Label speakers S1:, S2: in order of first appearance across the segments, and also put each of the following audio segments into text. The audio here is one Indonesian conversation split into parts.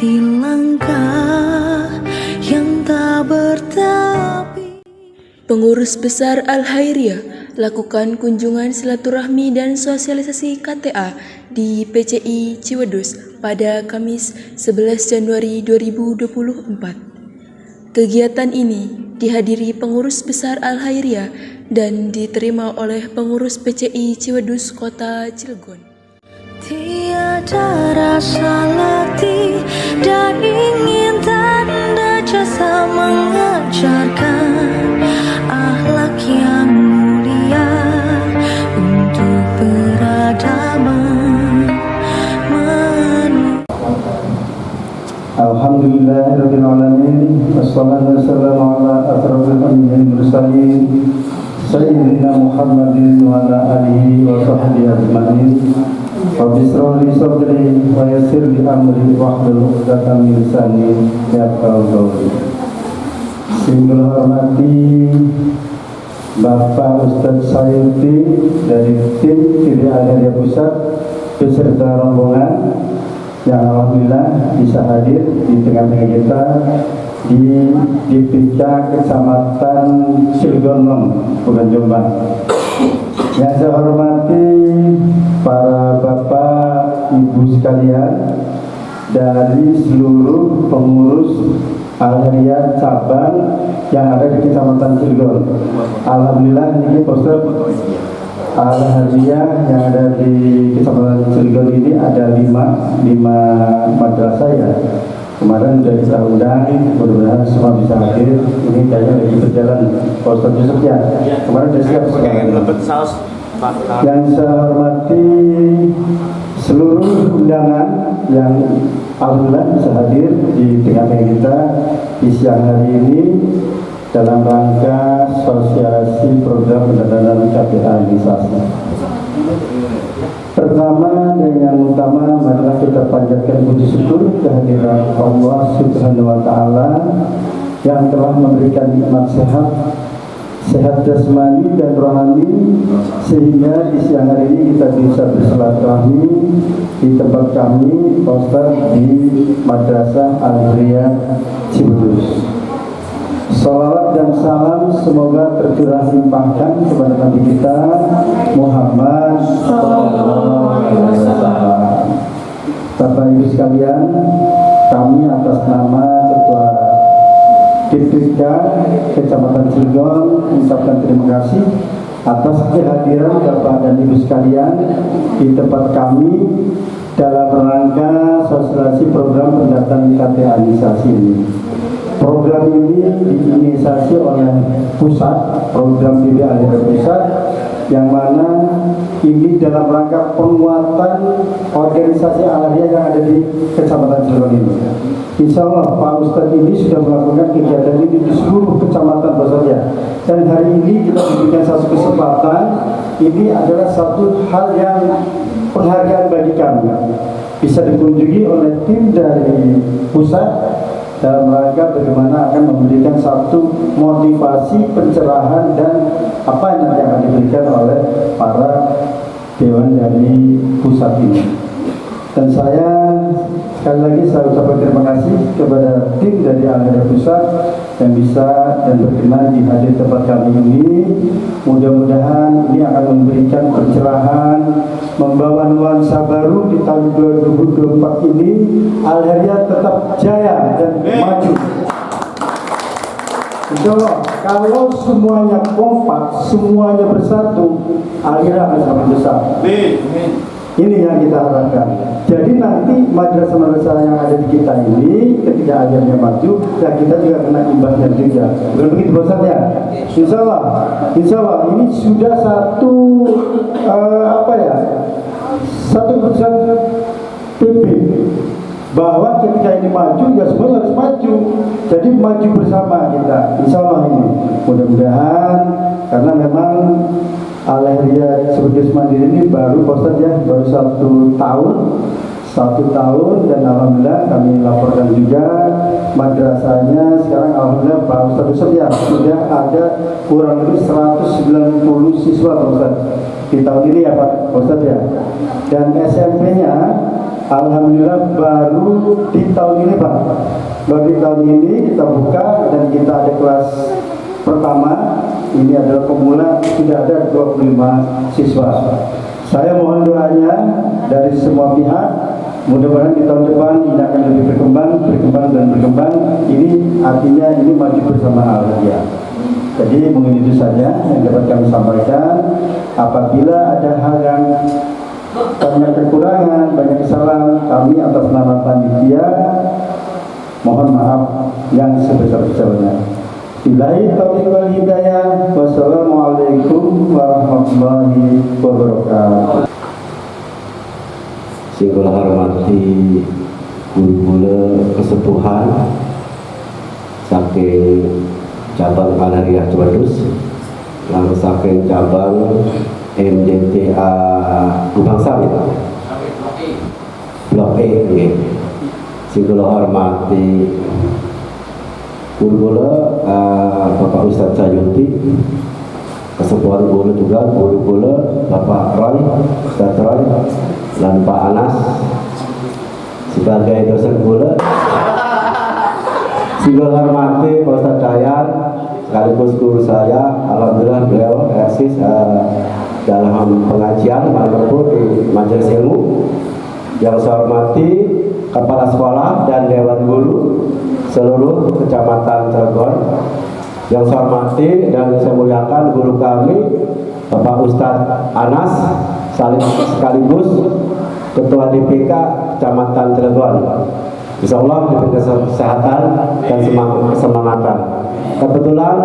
S1: Ikuti langkah yang tak bertepi.
S2: Pengurus Besar Al-Khairiyah lakukan kunjungan silaturahmi dan sosialisasi KTA di PCI Ciwedus pada Kamis 11 Januari 2024. Kegiatan ini dihadiri pengurus besar Al-Khairiyah dan diterima oleh pengurus PCI Ciwedus Kota Cilegon.
S1: Tiada rasa latih dan ingin tanda jasa mengajarkan akhlak yang mulia untuk peradaban manusia.
S3: Alhamdulillahirabbil alamin wassalatu wassalamu ala asrofil anbiya'i wal mursalin sayyidina Muhammadin wa ala alihi wa sahbihi ajmain. Rabbi shrah li sadri wa yassir li amri wahlul 'uqdatam min lisani yafqahu qawli. Sing hormati Bapak Ustadz Sayuti dari tim Al-Khairiyah Pusat beserta rombongan yang alhamdulillah bisa hadir di tengah-tengah kita di DPK Kecamatan Cilegon, bukan Jombang. Yang saya hormati para bapak ibu sekalian dari seluruh pengurus Al-Khairiyah cabang yang ada di Kecamatan Cilegon. Alhamdulillah ini poster Al-Khairiyah yang ada di Kecamatan Cilegon ini ada lima madrasah ya. Kemarin sudah kita undang, mudah-mudahan semua bisa hadir. Ini kayaknya lagi berjalan poster Yusuf ya. Kemarin sudah siap sekali. Yang saya hormati seluruh undangan yang alhamdulillah bisa hadir di tengah-tengah kita di siang hari ini dalam rangka sosialisasi program pendanaan kapitalisasi. Pertama dengan utama marilah kita panjatkan puji syukur kehadiran Allah Subhanahu wa taala yang telah memberikan nikmat sehat jasmani dan rohani sehingga di siang hari ini kita bisa bersilaturahmi di tempat kami poster di Madrasah Al-Khairiyah Ciwedus. Salawat dan salam semoga tercurah limpahkan kepada Nabi kita Muhammad SAW. Bapak Ibu sekalian, kami atas nama Ketua DPK Kecamatan Cilegon mengucapkan terima kasih atas kehadiran Bapak dan Ibu sekalian di tempat kami dalam rangka sosialisasi program pendataan KTA-nisasi ini. Program ini diinisiasi oleh pusat, program PB Al-Khairiyah Pusat, yang mana ini dalam rangka penguatan organisasi Al-Khairiyah yang ada di Kecamatan Cilegon ini. Insya Allah Pak Ustadz ini sudah melakukan kegiatan ini di seluruh kecamatan saja. Dan hari ini kita memberikan satu kesempatan, ini adalah satu hal yang penghargaan bagi kami. Bisa dikunjungi oleh tim dari pusat dalam rangka bagaimana akan memberikan satu motivasi, pencerahan dan apa yang akan diberikan oleh para dewan dari pusat ini. Dan saya sekali lagi saya ucapkan terima kasih kepada tim dari Al-Khairiyah Pusat yang bisa dan berkenan di hadir tempat kami ini. Mudah-mudahan ini akan memberikan pencerahan, membawa nuansa baru di tahun 2024 ini. Al-Khairiyah tetap jaya dan maju. Insyaallah, kalau semuanya kompak, semuanya bersatu, Al-Khairiyah akan sangat besar. Ini yang kita harapkan. Jadi nanti madrasah-madrasah yang ada di kita ini ketika ajarnya maju, ya kita juga kena imbasnya juga. Bukan begitu Ustaz ya? Insya Allah ini sudah satu satu keputusan PP bahwa ketika ini maju ya semua harus maju. Jadi maju bersama kita. Insya Allah ini. Mudah-mudahan karena memang Al-Khairiyah sebagai mandiri ini baru Ustaz ya, baru satu tahun dan alhamdulillah kami laporkan juga madrasahnya sekarang alhamdulillah Pak Ustaz ya sudah ada kurang lebih 190 siswa Ustaz di tahun ini ya Pak Ustaz ya. Dan SMP-nya Alhamdulillah baru di tahun ini Pak, baru di tahun ini kita buka dan kita ada kelas pertama. Ini adalah pemula, tidak ada 25 siswa. Saya mohon doanya dari semua pihak, mudah-mudahan di tahun depan ini akan lebih berkembang. Ini artinya ini maju bersama Al-Hariah. Jadi mungkin itu saja yang dapat kami sampaikan. Apabila ada hal yang banyak kekurangan, banyak kesalahan, kami atas nama panitia mohon maaf yang sebesar-besarnya. Billahi taufiq wal hidayah. Wassalamualaikum warahmatullahi wabarakatuh.
S4: Sing kula hormati guru-guru kesepuhan saking cabang Al-Hariah Ciwadus, lan saking cabang MJTA Lubang Sawit Blok E nggih. Sing kula hormati guru-guru Bapak Ustadz Sayuti, kesepuhan guru juga guru-guru Bapak Roy, Ustadz Roy, dan Pak Anas sebagai dosen guru. Sing kula hormati Pak Ustadz Dayan sekaligus guru saya. Alhamdulillah beliau eksis dalam pengajian malam di majelis ilmu. Yang saya hormati kepala sekolah dan dewan guru seluruh kecamatan Cilegon. Yang saya hormati dan saya muliakan guru kami Bapak Ustadz Anas sekaligus Ketua DPK Kecamatan Cilegon. Insya Allah diberi kesehatan dan kesemangatan. Kebetulan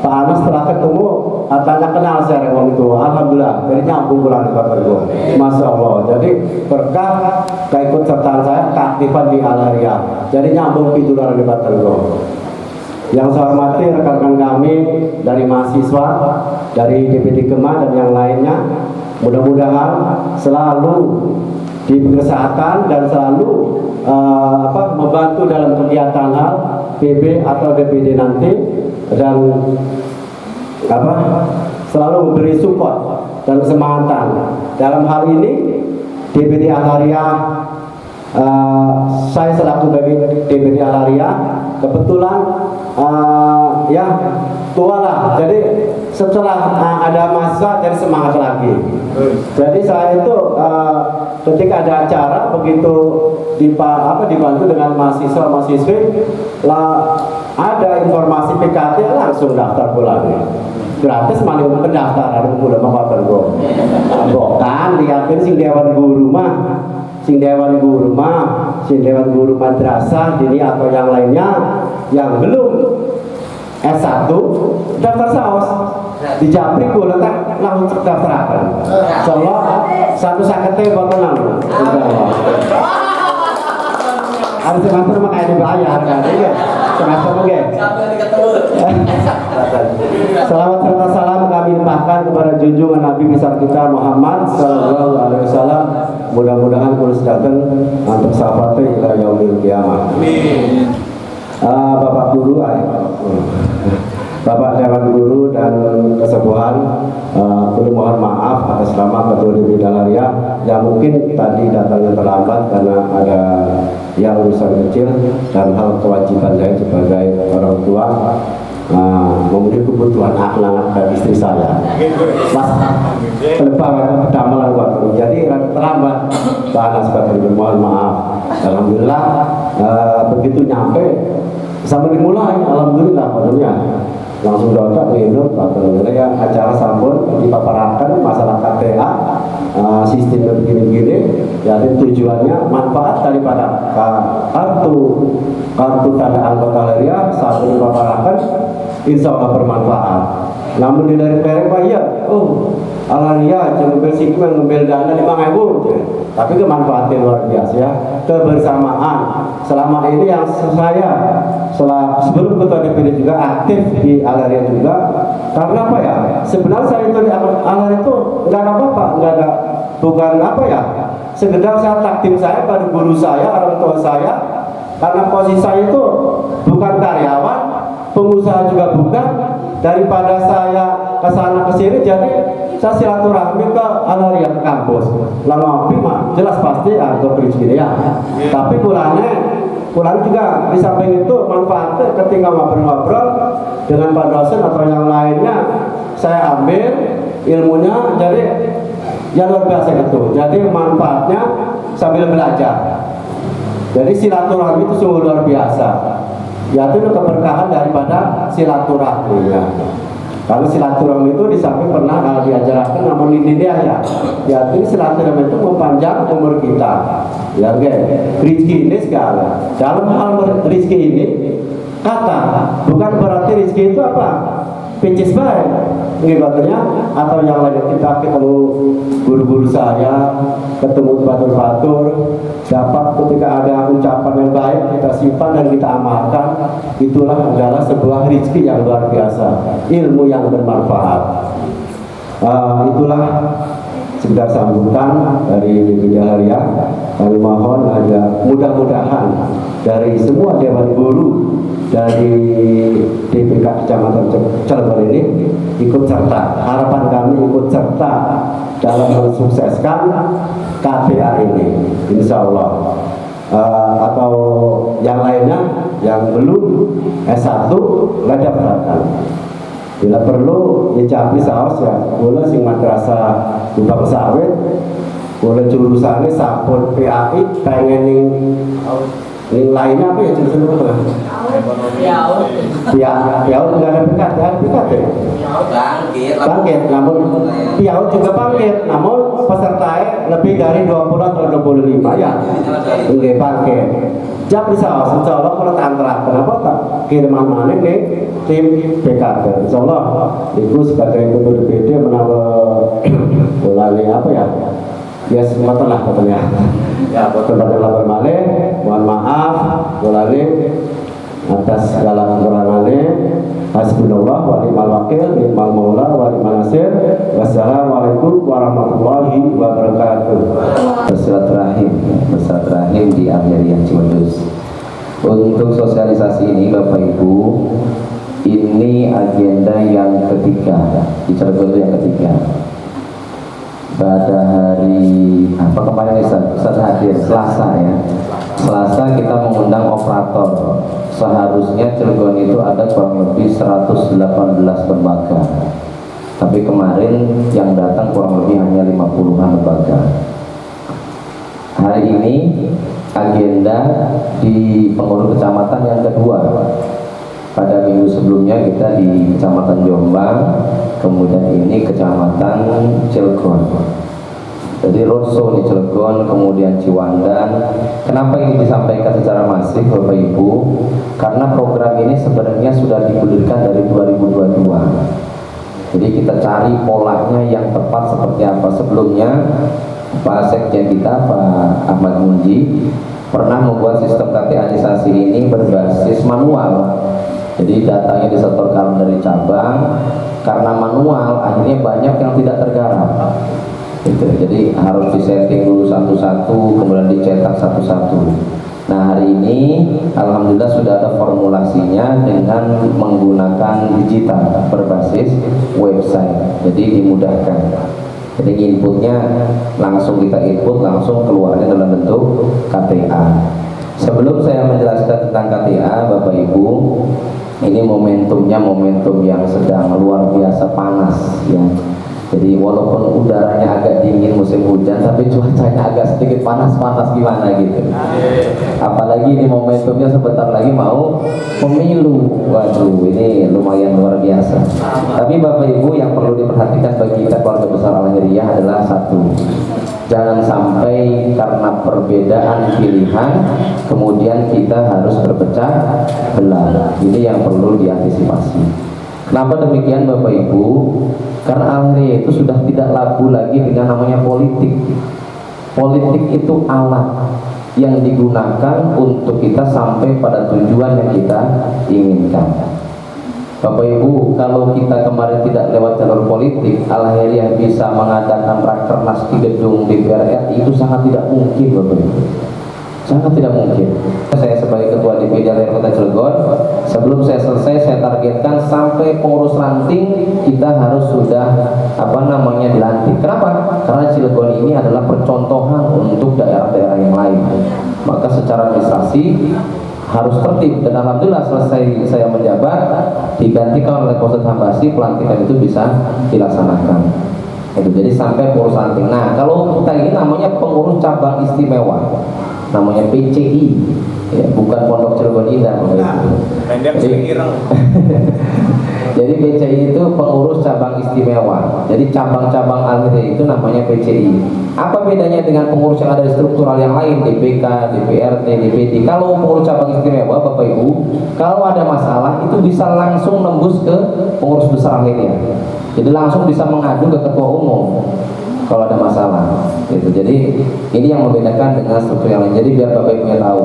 S4: Pak Anas setelah ketemu tanya kenal saya orang itu. Alhamdulillah, jadi nyambung pulang di Bapak Ibu. Masya Allah. Jadi berkah keikutsertaan saya keaktifan di Al-Hariah. Jadi nyambung pintulan di Bapak Ibu. Yang saya hormati rekan-rekan kami dari mahasiswa, dari DPD Kema dan yang lainnya. Mudah-mudahan selalu diberi kesehatan dan selalu membantu dalam kegiatan hal PB atau DPD nanti, dan selalu memberi support dan kesemangatan. Dalam hal ini DPD Al-Hariah, saya selaku DPD Al-Hariah kebetulan tua lah, jadi setelah ada masa jadi semangat lagi. Jadi saya itu ketika ada acara begitu dibantu dengan mahasiswa-mahasiswi lah, ada informasi PKT langsung daftar pulang gratis, malah pendaftaran udah mau bukan lihatin sing dewan guru madrasah ini atau yang lainnya yang belum S1 daftar saus di Japri gue letak langsung daftar soalnya satu sakitnya botonan harus semester makanya dibayar kan iya semester mungkin. Salawat serta salam kami limpahkan kepada junjungan Nabi besar kita Muhammad Sallallahu Alaihi Wasallam. Mudah-mudahan kulus datang untuk sahabatnya ila yaumil kiamah. Bapak guru, Bapak Dewan Guru dan Kesepuhan, perlu mohon maaf atas nama Ketua DPD Al-Hariah yang mungkin tadi datangnya terlambat karena ada yang urusan kecil dan hal kewajiban saya sebagai orang tua memenuhi kebutuhan anak dan istri saya. Mas, keleparan pertama jadi terlambat. Karena sebagai mohon maaf. Alhamdulillah begitu nyampe sampai dimulai, alhamdulillah padunya langsung doa minum ya acara sambut dipaparakan masalah KTA sistem begini-begini. Jadi tujuannya manfaat daripada kartu tanda anggota Al-Hariah saat dipaparakan insya Allah bermanfaat. Namun di dari perek Pak ya, Al-Hariah ngambil sikap ngambil dana 5.000, tapi kemanfaatnya luar biasa ya. Kebersamaan selama ini yang saya sebelum ketua DPD juga aktif di Al-Hariah juga. Karena apa ya? Sebenarnya saya itu di Al-Hariah itu nggak ada apa-apa, nggak ada, bukan apa ya? Sekedar saya takdim saya pada guru saya, orang tua saya. Karena posisi saya itu bukan karyawan, pengusaha juga bukan. Daripada saya kesana kesini, jadi saya silaturahmi ke Al-Haria ke kampus. Lah ngopi mah jelas pasti untuk rezeki ya. Tapi pulang juga di samping itu manfaatnya ketika ngobrol-ngobrol dengan Pak dosen atau yang lainnya, saya ambil ilmunya, jadi yang luar biasa itu. Jadi manfaatnya sambil belajar. Jadi silaturahmi itu sungguh luar biasa. Yaitu keberkahan daripada silaturahmi ya. Kalau silaturahmi itu di samping pernah diajarkan namun ini dia ya. Yaitu silaturahmi itu mempanjang umur kita. Ya rezeki ini segala. Dalam hal rezeki ini kata bukan berarti rezeki itu apa? Pincis baik, ngibatnya atau yang lain kita ketemu guru-guru saya, ketemu batur-batur, dapat ketika ada ucapan yang baik kita simpan dan kita amalkan, itulah adalah sebuah rezeki yang luar biasa, ilmu yang bermanfaat. Itulah sekedar sambutan dari BPD Al-Haria. Kami mohon agar mudah-mudahan dari semua dewan guru dari DPK Kecamatan Cilegon ini ikut serta, harapan kami ikut serta dalam mensukseskan KTA ini, insya Allah. Atau yang lainnya yang belum S1 daftarkan. Bila perlu dicapi saos ya, boleh sing madrasah Lubang Sawit, boleh jurusannya sampun PAI, pengen yang lainnya apa ya jurusan apa? Piau nggak ada pikat ya? Bangkit, namun piau juga bangkit, namun pesertanya lebih dari 20 atau 25 ya, nggak bangkit. Jam bisa, insya Allah kalau antara kenapa tak kiriman mana nih tim PKT, insya Allah itu sebagai ketua DPD menambah mulai apa ya? Ya semata lah katanya. Ya kepada lapor malih, mohon maaf mulai atas segala kekurangannya. Hasbunallah wa ni'mal wakil, ni'mal maula wa ni'mal nasir. Wassalamualaikum warahmatullahi wabarakatuh.
S5: Bersilaturahim di Al-Haria Ciwadus. Untuk sosialisasi ini Bapak Ibu, ini agenda yang ketiga di Cilegon itu yang ketiga. Pada hari kemarin Ustaz hadir Selasa ya. Selasa kita mengundang operator. Seharusnya Cilegon itu ada kurang lebih 118 lembaga. Tapi kemarin yang datang kurang lebih hanya 50-an lembaga. Hari ini agenda di pengurus kecamatan yang kedua. Pada minggu sebelumnya kita di Kecamatan Jombang, kemudian ini Kecamatan Cilegon. Jadi Rosso di Cilegon, kemudian Ciwandan. Kenapa ini disampaikan secara masif Bapak Ibu? Karena program ini sebenarnya sudah digulirkan dari 2022. Jadi kita cari polanya yang tepat seperti apa. Sebelumnya Pak Sekjen kita, Pak Ahmad Munji, pernah membuat sistem KTA-nisasi ini berbasis manual. Jadi datanya disetorkan dari cabang, karena manual akhirnya banyak yang tidak tergarap. Gitu. Jadi harus disetting dulu satu-satu, kemudian dicetak satu-satu. Nah hari ini alhamdulillah sudah ada formulasinya dengan menggunakan digital berbasis website. Jadi dimudahkan. Jadi inputnya langsung kita input, langsung keluarnya dalam bentuk KTA. Sebelum saya menjelaskan tentang KTA, Bapak Ibu, ini momentumnya momentum yang sedang luar biasa panas ya. Jadi walaupun udaranya agak dingin musim hujan, tapi cuacanya agak sedikit panas-panas gimana gitu. Apalagi ini momentumnya sebentar lagi mau pemilu. Waduh, ini lumayan luar biasa. Tapi Bapak Ibu yang perlu diperhatikan bagi kita keluarga besar Al-Haria adalah satu. Jangan sampai karena perbedaan pilihan kemudian kita harus berpecah belah. Ini yang perlu diantisipasi. Kenapa demikian Bapak Ibu? Karena Al-Haria itu sudah tidak laku lagi dengan namanya politik. Politik itu alat yang digunakan untuk kita sampai pada tujuan yang kita inginkan. Bapak Ibu, kalau kita kemarin tidak lewat jalur politik, Al-Haria bisa mengadakan rakernas di gedung DPR RI, itu sangat tidak mungkin Bapak Ibu. Sangat tidak mungkin. Saya sebagai Ketua DPD Al-Haria Kota Cilegon, sebelum saya selesai saya targetkan sampai pengurus ranting kita harus sudah dilantik. Kenapa? Karena Cilegon ini adalah percontohan untuk daerah-daerah yang lain. Maka secara administrasi harus tertib, dan alhamdulillah selesai saya menjabat digantikan oleh Pak Ustadz Hambasi, pelantikan itu bisa dilaksanakan. Itu jadi sampai pengurus ranting. Nah, kalau kita ini namanya pengurus cabang istimewa, namanya PCI, ya, bukan Pondok Cilegon Indah. Jadi PCI itu pengurus cabang istimewa. Jadi cabang-cabang Al-Hidayah itu namanya PCI. Apa bedanya dengan pengurus yang ada di struktural yang lain, DPK, DPRT, DPD? Kalau pengurus cabang istimewa, Bapak Ibu, kalau ada masalah itu bisa langsung nembus ke pengurus besar Al-Hidayah. Jadi langsung bisa mengadu ke ketua umum kalau ada masalah. Gitu. Jadi ini yang membedakan dengan struktur yang lain. Jadi biar Bapak Ibu tahu,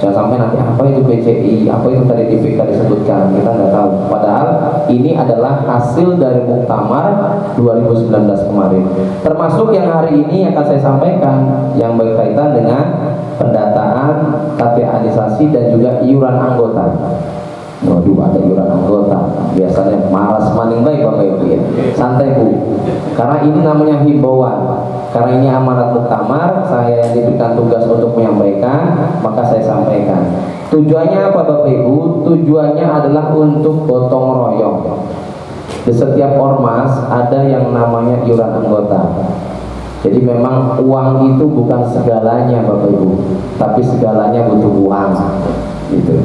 S5: jangan sampai nanti apa itu PCI, apa itu tadi DPK disebutkan, kita nggak tahu. Padahal ini adalah hasil dari Muktamar 2019 kemarin. Termasuk yang hari ini akan saya sampaikan yang berkaitan dengan pendataan, kategorisasi dan juga iuran anggota. Waduh, ada iuran anggota. Biasanya malas maning baik Bapak Ibu ya. Santai Bu. Karena ini namanya himbauan. Karena ini amanat muktamar, saya yang diberikan tugas untuk menyampaikan, maka saya sampaikan. Tujuannya apa Bapak Ibu? Tujuannya adalah untuk gotong royong. Di setiap ormas ada yang namanya iuran anggota. Jadi memang uang itu bukan segalanya Bapak Ibu, tapi segalanya butuh uang. Gitu.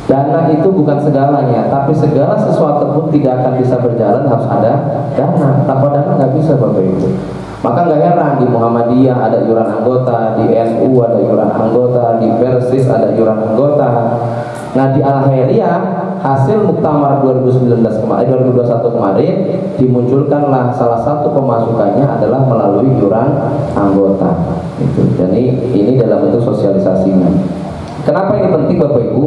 S5: Dana itu bukan segalanya, tapi segala sesuatu pun tidak akan bisa berjalan harus ada dana. Tanpa dana nggak bisa Bapak Ibu. Maka nggak heran di Muhammadiyah ada iuran anggota, di NU ada iuran anggota, di Persis ada iuran anggota. Nah di Al-Khairiyah hasil Muktamar 2021 kemarin dimunculkanlah salah satu pemasukannya adalah melalui iuran anggota. Jadi ini dalam bentuk sosialisasinya. Kenapa ini penting Bapak Ibu?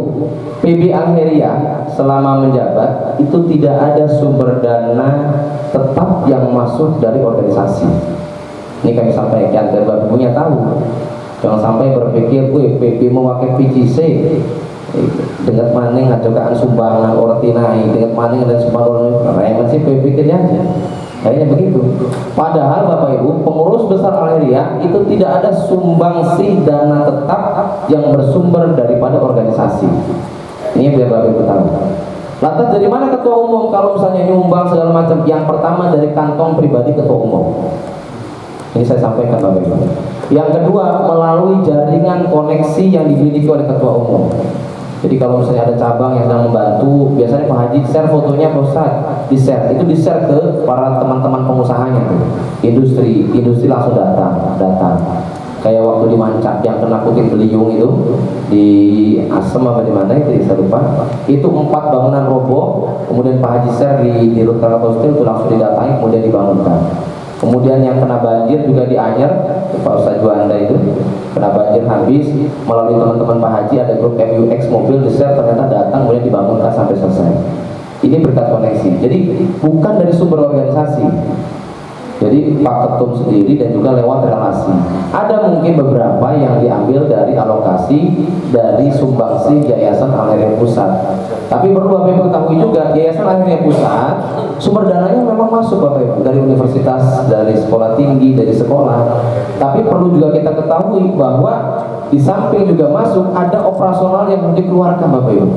S5: PB Al-Khairiyah selama menjabat itu tidak ada sumber dana tetap yang masuk dari organisasi. Ini kami sampaikan dan Bapak Ibunya tahu. Jangan sampai berpikir, PB mau pakai PCC dengan maning ngajokan sumbangan ortinai, dengan maning dan sumbangan orang masih pikirnya aja. Kayaknya begitu. Padahal Bapak Ibu, pengurus besar Al-Khairiyah itu tidak ada sumbangsi dana tetap yang bersumber daripada organisasi. Ini biar Bapak Ibu tahu. Lantas dari mana ketua umum kalau misalnya nyumbang segala macam? Yang pertama dari kantong pribadi ketua umum. Ini saya sampaikan Bapak Ibu. Yang kedua melalui jaringan koneksi yang dimiliki oleh ketua umum. Jadi kalau misalnya ada cabang yang sedang membantu, biasanya Pak Haji share fotonya Pak Ustaz, di share ke para teman-teman pengusahanya, industri langsung datang. Kayak waktu di Mancak yang kena puting beliung itu di Asem apa di mana itu saya lupa. Itu 4 bangunan roboh, kemudian Pak Haji share di Rut Krakatau Steel itu langsung didatangi kemudian dibangunkan. Kemudian yang kena banjir juga di Anyer, Pak Ustaz Juanda itu kena banjir habis, melalui teman-teman Pak Haji ada grup MUX mobil di share, ternyata datang kemudian dibangunkan sampai selesai. Ini berkat koneksi. Jadi bukan dari sumber organisasi. Jadi Pak Ketum sendiri dan juga lewat relasi. Ada mungkin beberapa yang diambil dari alokasi dari sumbangsi Yayasan Al-Khairiyah Pusat. Tapi perlu Bapak Ibu ketahui juga, Yayasan Al-Khairiyah Pusat sumber dananya memang masuk Bapak Ibu dari universitas, dari sekolah tinggi, dari sekolah. Tapi perlu juga kita ketahui bahwa di samping juga masuk ada operasional yang dikeluarkan Bapak Ibu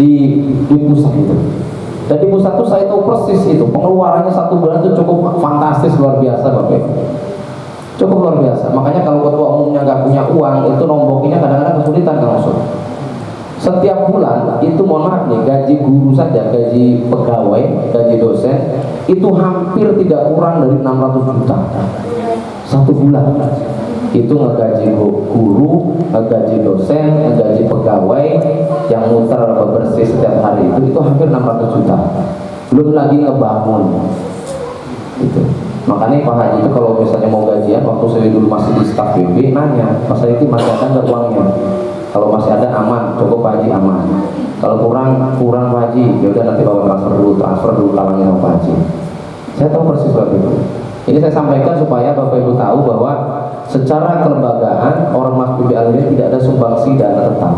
S5: di pusat itu. Dan di pusat itu saya tahu persis itu pengeluarannya 1 bulan itu cukup fantastis, luar biasa Bapak. Cukup luar biasa. Makanya kalau ketua umumnya nggak punya uang itu nombokinya kadang-kadang kesulitan langsung. Setiap bulan itu mohon maaf nih, gaji guru saja, gaji pegawai, gaji dosen itu hampir tidak kurang dari 600 juta 1 bulan. Itu ngegaji guru, ngegaji dosen, ngegaji pegawai yang muter bersih setiap hari itu hampir 600 juta. Belum lagi ngebangun. Gitu. Makanya Pak Haji itu kalau misalnya mau gajian, waktu saya dulu masih di staf BB nanya, Mas itu masih ada nggak uangnya? Kalau masih ada aman, cukup Pak Haji aman. Kalau kurang Pak Haji, ya udah nanti bawa transfer dulu talangnya sama Pak Haji. Saya tahu persis Bapak Ibu. Ini saya sampaikan supaya Bapak Ibu tahu bahwa secara kelembagaan Ormas PB Al-Khairiyah tidak ada sumbangsi dana tetap.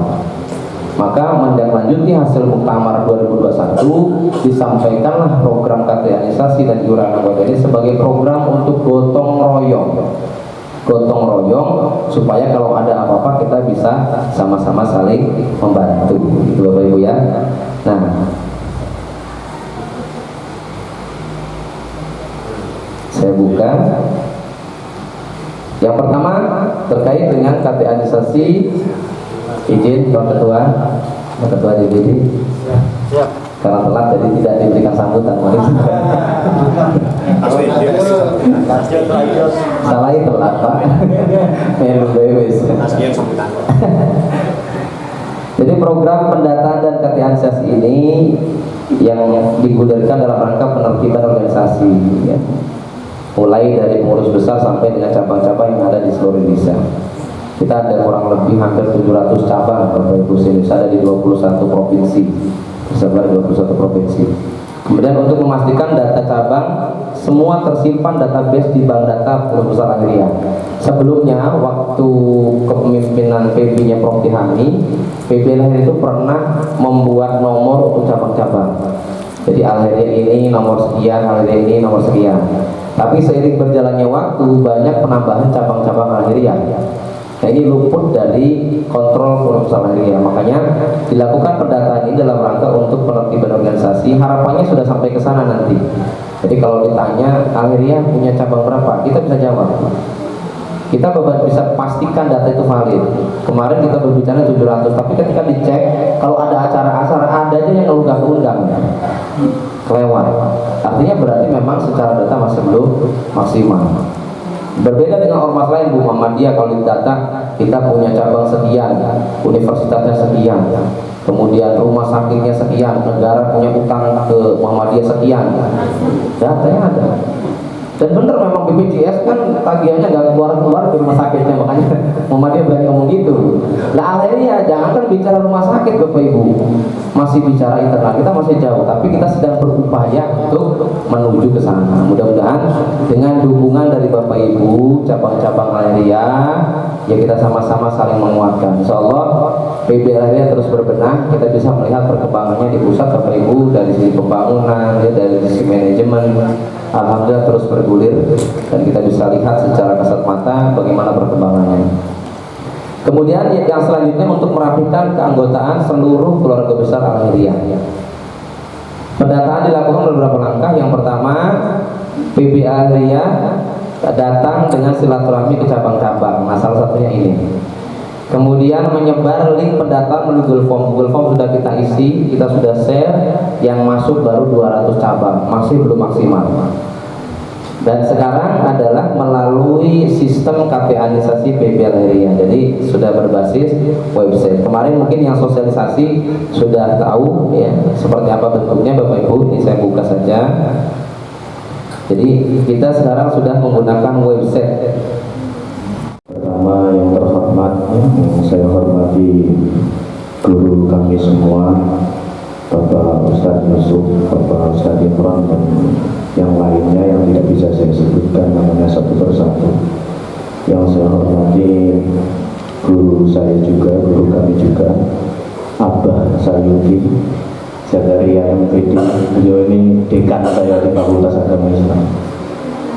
S5: Maka menindaklanjuti hasil Muktamar 2021, disampaikanlah program kategorisasi dan iuran anggota ini sebagai program untuk gotong royong supaya kalau ada apa-apa kita bisa sama-sama saling membantu, gitu Bapak Ibu ya. Nah, saya buka. Yang pertama terkait dengan kategorisasi. Izin Pak Ketua DPD. Siap. Karena telat jadi tidak diberikan sambutan. Salah telat Pak. Jadi program pendataan dan kategorisasi ini yang digulirkan dalam rangka penertiban organisasi, ya. Mulai dari pengurus besar sampai dengan cabang-cabang yang ada di seluruh Indonesia. Kita ada kurang lebih hampir 700 cabang Bapak Ibu, ada di 21 provinsi, tersebar di 21 provinsi. Kemudian untuk memastikan data cabang semua tersimpan database di bank data Pengurus Besar Al-Khairiyah. Sebelumnya waktu kepemimpinan PB-nya Prof. Tihami, PB Al-Khairiyah itu pernah membuat nomor untuk cabang-cabang. Jadi Al-Khairiyah ini nomor sekian, Al-Khairiyah ini nomor sekian. Tapi seiring berjalannya waktu banyak penambahan cabang-cabang Al-Khairiyah. Nah, ini luput dari kontrol Pengurus Besar Al-Khairiyah. Makanya dilakukan pendataan ini dalam rangka untuk penertiban organisasi. Harapannya sudah sampai ke sana nanti. Jadi kalau ditanya Al-Khairiyah punya cabang berapa, kita bisa jawab. Kita bisa pastikan data itu valid. Kemarin kita berbicara 700, tapi ketika dicek kalau ada acara-acara ada aja yang undang-undang kelewat. Artinya berarti memang secara data masih belum maksimal. Berbeda dengan ormas lain Bu Muhammadiyah, kalau di data kita punya cabang sekian, universitasnya sekian, kemudian rumah sakitnya sekian, negara punya utang ke Muhammadiyah sekian, datanya ada. Dan bener memang BPJS kan tagihannya nggak keluar-keluar ke rumah sakitnya, makanya Muhammadiyah berani ngomong gitu. Nah Al-Khairiyah jangan kan bicara rumah sakit Bapak Ibu, masih bicara internal, kita masih jauh, tapi kita sedang berupaya untuk menuju ke sana. Mudah-mudahan dengan dukungan dari Bapak Ibu cabang-cabang Al-Khairiyah, ya kita sama-sama saling menguatkan. Insyaallah PB Al-Khairiyah terus berbenah, kita bisa melihat perkembangannya di pusat Bapak Ibu, dari sisi pembangunan, ya, dari sisi manajemen. Alhamdulillah terus bergulir dan kita bisa lihat secara kasat mata bagaimana perkembangannya. Kemudian yang selanjutnya untuk merapikan keanggotaan seluruh keluarga besar Al-Khairiyah. Pendataan dilakukan beberapa langkah. Yang pertama, PB Al-Khairiyah datang dengan silaturahmi ke cabang-cabang. Nah, salah satunya ini. Kemudian menyebar link pendataan melalui Google Form. Google Form sudah kita isi, kita sudah share. Yang masuk baru 200 cabang, masih belum maksimal. Dan sekarang adalah melalui sistem KPA-nisasi PB Al-Khairiyah. Jadi sudah berbasis website. Kemarin mungkin yang sosialisasi sudah tahu ya seperti apa bentuknya Bapak Ibu. Ini saya buka saja. Jadi kita sekarang sudah menggunakan website.
S6: Pertama yang terhormat, yang saya hormati guru kami semua, Bapak Ustadz Yusuf, Bapak Ustadz Imran, dan yang lainnya yang tidak bisa saya sebutkan namanya satu persatu. Yang saya hormati guru saya juga, guru kami juga, Abah Sayuti, Zakaria MPD. Beliau ini dekan saya di Fakultas Agama Islam.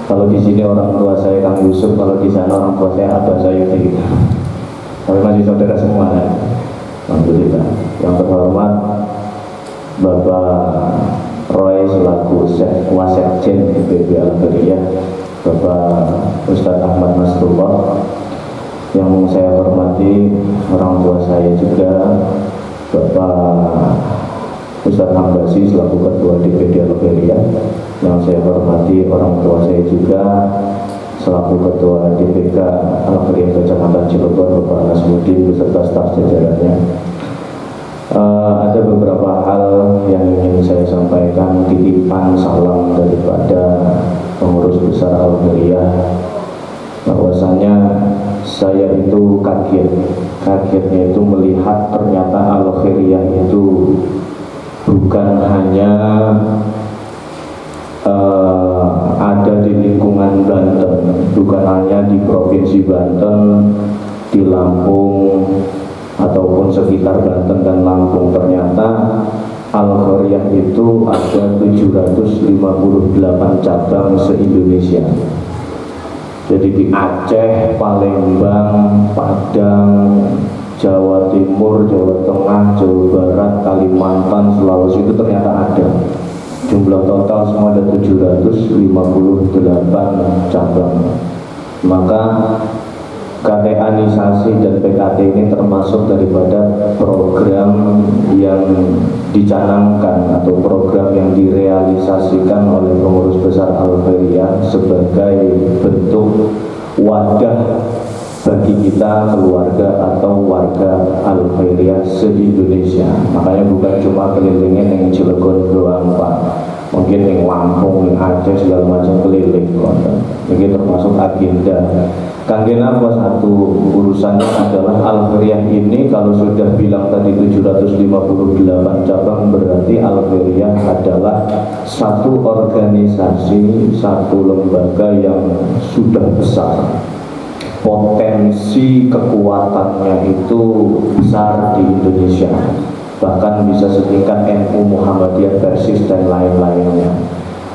S6: Kalau di sini orang tua saya Kang Yusuf, kalau di sana orang tua saya Abah Sayuti. Tapi masih saudara semua ya. Alhamdulillah. Yang terhormat Bapak Roy selaku Wasekjen PB Al-Khairiyah, Bapak Ustadz Ahmad Nasrullah. Yang saya hormati orang tua saya juga, Bapak Ustadz Hambasi selaku Ketua DPD Al-Khairiyah. Yang saya hormati orang tua saya juga selaku Ketua DPK Al-Khairiyah Kecamatan Cilegon, Bapak Nasmuddin beserta staf jajarannya. Ada beberapa hal yang ingin saya sampaikan, titipan salam daripada pengurus besar Al-Khairiyah, bahwasanya saya itu kagetnya itu melihat ternyata Al-Khairiyah itu bukan hanya ada di lingkungan Banten, bukan hanya di Provinsi Banten, di Lampung, ataupun sekitar Banten dan Lampung. Ternyata Al-Khairiyah itu ada 758 cabang se-Indonesia. Jadi di Aceh, Palembang, Padang, Jawa Timur, Jawa Tengah, Jawa Barat, Kalimantan, Sulawesi itu ternyata ada. Jumlah total semua ada 758 cabang. Maka KTAnisasi dan PKT ini termasuk daripada program yang dicanangkan atau program yang direalisasikan oleh pengurus besar Al-Khairiyah sebagai bentuk wadah bagi kita keluarga atau warga Al-Khairiyah se-Indonesia. Makanya bukan cuma kelilingnya yang Cilegon doang Pak, mungkin yang Lampung, yang Aceh segala macam keliling kota. Ini termasuk agenda. Kangge apa satu urusannya adalah Al-Khairiyah ini kalau sudah bilang tadi 758 cabang, berarti Al-Khairiyah adalah satu organisasi, satu lembaga yang sudah besar. Potensi kekuatannya itu besar di Indonesia, bahkan bisa setingkat NU, Muhammadiyah, Persis dan lain-lainnya.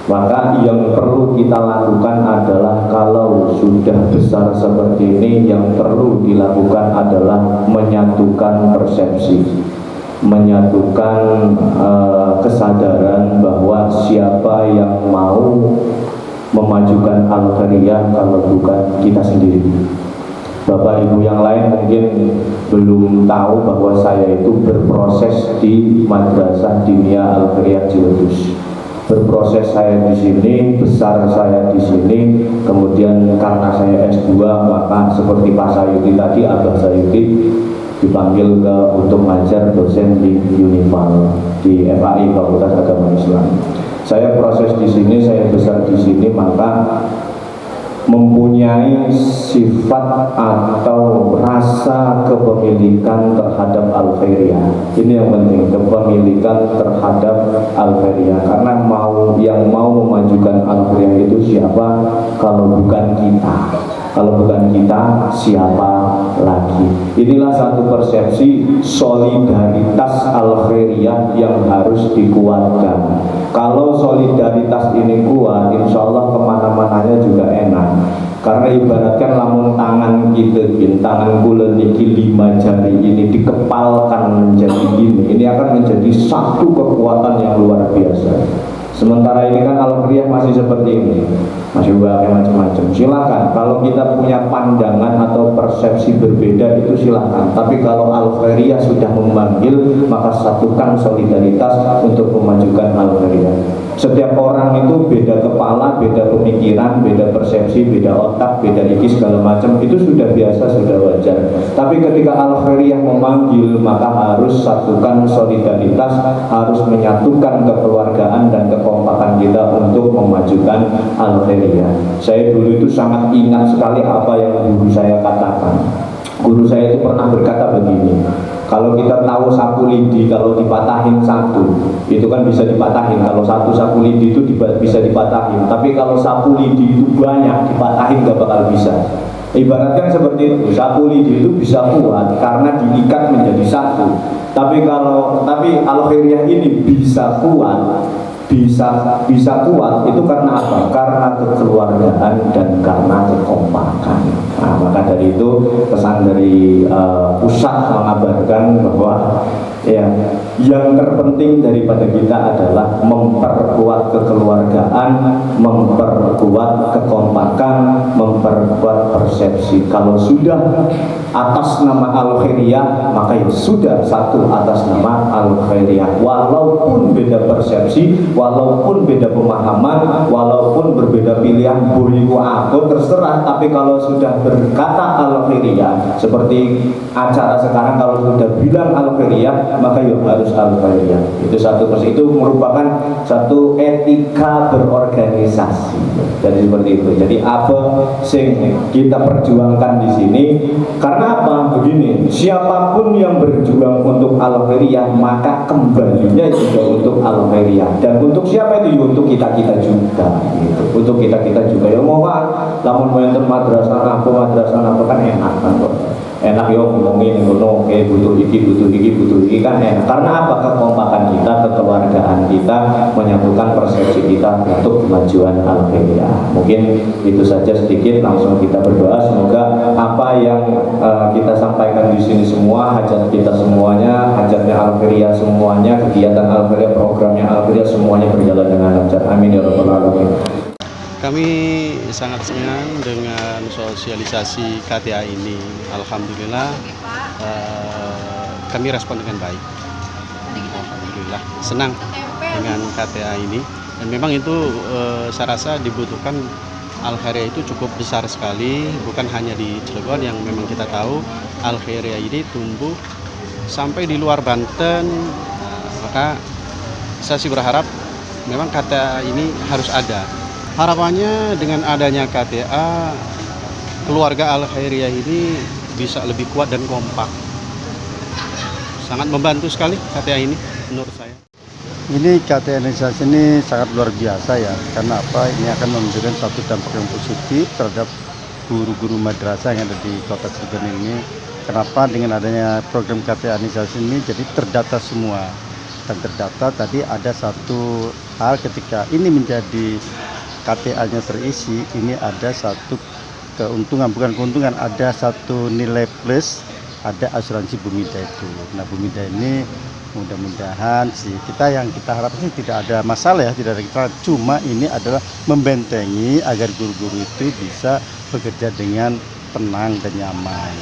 S6: Maka yang perlu kita lakukan adalah kalau sudah besar seperti ini, yang perlu dilakukan adalah menyatukan persepsi, menyatukan kesadaran bahwa siapa yang mau memajukan Al-Khairiyah kalau bukan kita sendiri. Bapak Ibu yang lain mungkin belum tahu bahwa saya itu berproses di Madrasah Diniyah Al-Khairiyah Ciledug. Berproses saya di sini, besar saya di sini, kemudian karena saya S2 maka seperti Pak Sayuti tadi, Abah Sayuti dipanggil untuk mengajar dosen di Unival di FAI Fakultas Agama Islam. Saya proses di sini, saya besar di sini, maka mempunyai sifat atau rasa kepemilikan terhadap Al-Khairiyah. Ini yang penting, kepemilikan terhadap Al-Khairiyah. Karena yang mau memajukan Al-Khairiyah itu siapa kalau bukan kita? Kalau bukan kita, siapa lagi? Inilah satu persepsi solidaritas Al-Khairiyah yang harus dikuatkan. Kalau solidaritas ini kuat, insya Allah kemana-mananya juga enak. Karena ibaratkan lamun tangan kita, tangan kula niki 5 jari ini dikepalkan menjadi ini akan menjadi satu kekuatan yang luar biasa. Sementara ini kan Al-Khairiyah masih seperti ini, masih banyak macam-macam. Silakan, kalau kita punya pandangan atau persepsi berbeda itu silakan. Tapi kalau Al-Khairiyah sudah memanggil, maka satukan solidaritas untuk memajukan Al-Khairiyah. Setiap orang itu beda kepala, beda pemikiran, beda persepsi, beda otak, beda iki segala macam, itu sudah biasa, sudah wajar. Tapi ketika Al-Khairiyah memanggil, maka harus satukan solidaritas, harus menyatukan kekeluargaan dan kekompakan kita untuk memajukan Al-Khairiyah. Saya dulu itu sangat ingat sekali apa yang guru saya katakan. Guru saya itu pernah berkata begini, kalau kita tahu sapu lidi kalau dipatahin satu, itu kan bisa dipatahin. Kalau satu sapu lidi itu bisa dipatahin. Tapi kalau sapu lidi itu banyak, dipatahin gak bakal bisa. Ibaratkan seperti itu, sapu lidi itu bisa kuat karena diikat menjadi satu. Tapi Al-Khairiyah ini bisa kuat, bisa kuat itu karena apa? Karena kekeluargaan dan karena kekompakan. Nah, maka dari itu pesan dari pusat mengabarkan bahwa ya, yang terpenting daripada kita adalah memperkuat kekeluargaan, memperkuat kekompakan, memperkuat persepsi. Kalau sudah atas nama Al-Khairiyah, maka ya sudah satu atas nama Al-Khairiyah. Walaupun beda persepsi, walaupun beda pemahaman, walaupun berbeda pilihan, buriku aku terserah. Tapi kalau sudah berkata Al-Khairiyah, seperti acara sekarang kalau sudah bilang Al-Khairiyah, maka ya harus Al-Khairiyah. Itu satu persis, itu merupakan satu etika berorganisasi. Jadi seperti itu. Jadi apa sing kita perjuangkan di sini? Karena apa? Begini, siapapun yang berjuang untuk Al-Khairiyah, maka kembalinya juga untuk Al-Khairiyah. Dan untuk siapa itu? Untuk kita-kita juga gitu. Untuk kita-kita juga. Ya mau namun madrasah apa kan enak kan.
S7: enak yo ngomongin ngono, butuh iki kan enak. Karena apa? Kekompakan kita, kekeluargaan kita menyatukan persepsi kita untuk kemajuan Al-Khairiyah. Mungkin itu saja sedikit, langsung kita berdoa semoga apa yang kita sampaikan di sini semua, hajat kita semuanya, hajatnya Al-Khairiyah semuanya, kegiatan Al-Khairiyah, programnya Al-Khairiyah semuanya berjalan dengan lancar. Amin ya rabbal alamin.
S8: Kami sangat senang dengan sosialisasi KTA ini. Alhamdulillah kami respon dengan baik. Alhamdulillah senang dengan KTA ini. Dan memang itu saya rasa dibutuhkan. Al-Khairiyah itu cukup besar sekali, bukan hanya di Cilegon yang memang kita tahu Al-Khairiyah ini tumbuh sampai di luar Banten. Maka saya sih berharap memang KTA ini harus ada. Harapannya dengan adanya KTA, keluarga Al-Khairiyah ini bisa lebih kuat dan kompak. Sangat membantu sekali KTA ini menurut saya.
S3: Ini KTA Indonesia ini sangat luar biasa ya, karena apa? Ini akan memberikan satu dampak yang positif terhadap guru-guru madrasah yang ada di Kota Cilegon ini. Kenapa? Dengan adanya program KTA Indonesia ini jadi terdata semua. Dan terdata tadi ada satu hal ketika ini menjadi KTA-nya terisi, ini ada satu keuntungan, bukan keuntungan, ada satu nilai plus, ada asuransi Bumida itu. Nah, Bumida ini mudah-mudahan sih yang kita harapkan sih tidak ada masalah ya, tidak ada kita, cuma ini adalah membentengi agar guru-guru itu bisa bekerja dengan tenang dan nyaman.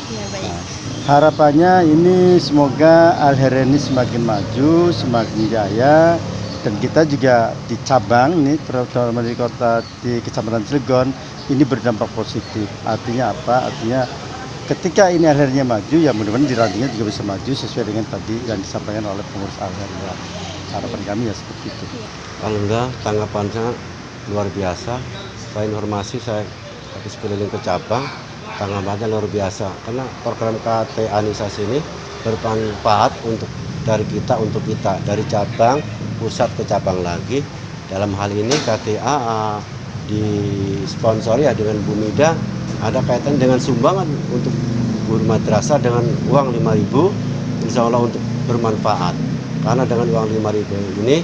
S9: Ya, baik.
S3: Nah, harapannya ini semoga Al-Khairiyah ini semakin maju, semakin jaya. Dan kita juga di cabang ini, terutama di kota di Kecamatan Cilegon, ini berdampak positif. Artinya apa? Artinya ketika ini Al-Khairiyah maju, ya mudah-mudahan di rantingnya juga bisa maju sesuai dengan tadi yang disampaikan oleh pengurus Al-Khairiyah. Harapan kami ya seperti itu.
S4: Alhamdulillah tanggapannya luar biasa. Selain informasi saya habis keliling ke cabang, tanggapannya luar biasa. Karena program KTA Anisasi ini bermanfaat dari kita untuk kita, dari cabang pusat ke cabang lagi. Dalam hal ini KTA disponsori ya dengan Bumida, ada kaitan dengan sumbangan untuk guru madrasah dengan uang 5.000, insya Allah untuk bermanfaat. Karena dengan uang 5.000 ini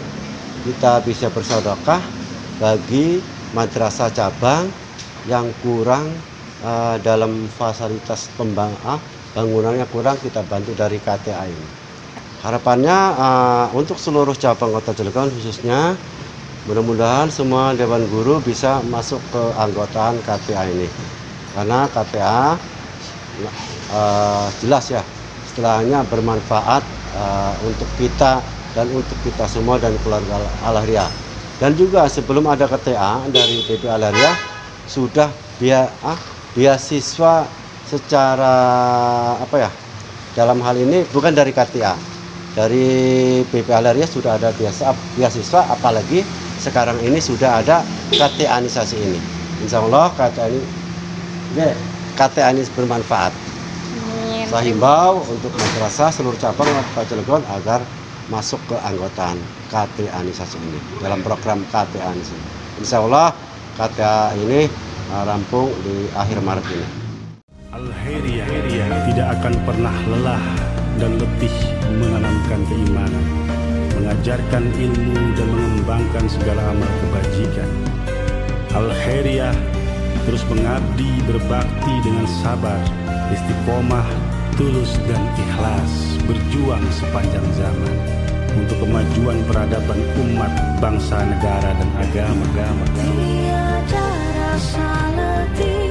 S4: kita bisa bersedekah bagi madrasah cabang yang kurang dalam fasilitas bangunannya kurang, kita bantu dari KTA ini. Harapannya untuk seluruh cabang Kota Cilegon khususnya, mudah-mudahan semua Dewan Guru bisa masuk ke anggotaan KTA ini. Karena KTA jelas ya, istilahnya bermanfaat untuk kita dan untuk kita semua dan keluarga Al-Khairiyah. Dan juga sebelum ada KTA dari PP Al-Khairiyah sudah beasiswa secara dalam hal ini bukan dari KTA. Dari PP Al-Khairiyah sudah ada beasiswa, apalagi sekarang ini sudah ada KTA Anisasi ini. Insya Allah KTA ini bermanfaat. Saya himbau untuk madrasah seluruh cabang Kota Cilegon agar masuk ke anggotaan KTA Anisasi ini dalam program KTA Anisasi. Insya Allah KTA ini rampung di akhir Maret ini.
S10: Al-Khairiyah tidak akan pernah lelah dan letih menanamkan keimanan, mengajarkan ilmu dan mengembangkan segala amal kebajikan. Al-Khairiyah terus mengabdi, berbakti dengan sabar, istiqomah, tulus dan ikhlas, berjuang sepanjang zaman untuk kemajuan peradaban umat, bangsa, negara dan agama.
S1: Tiada rasa letih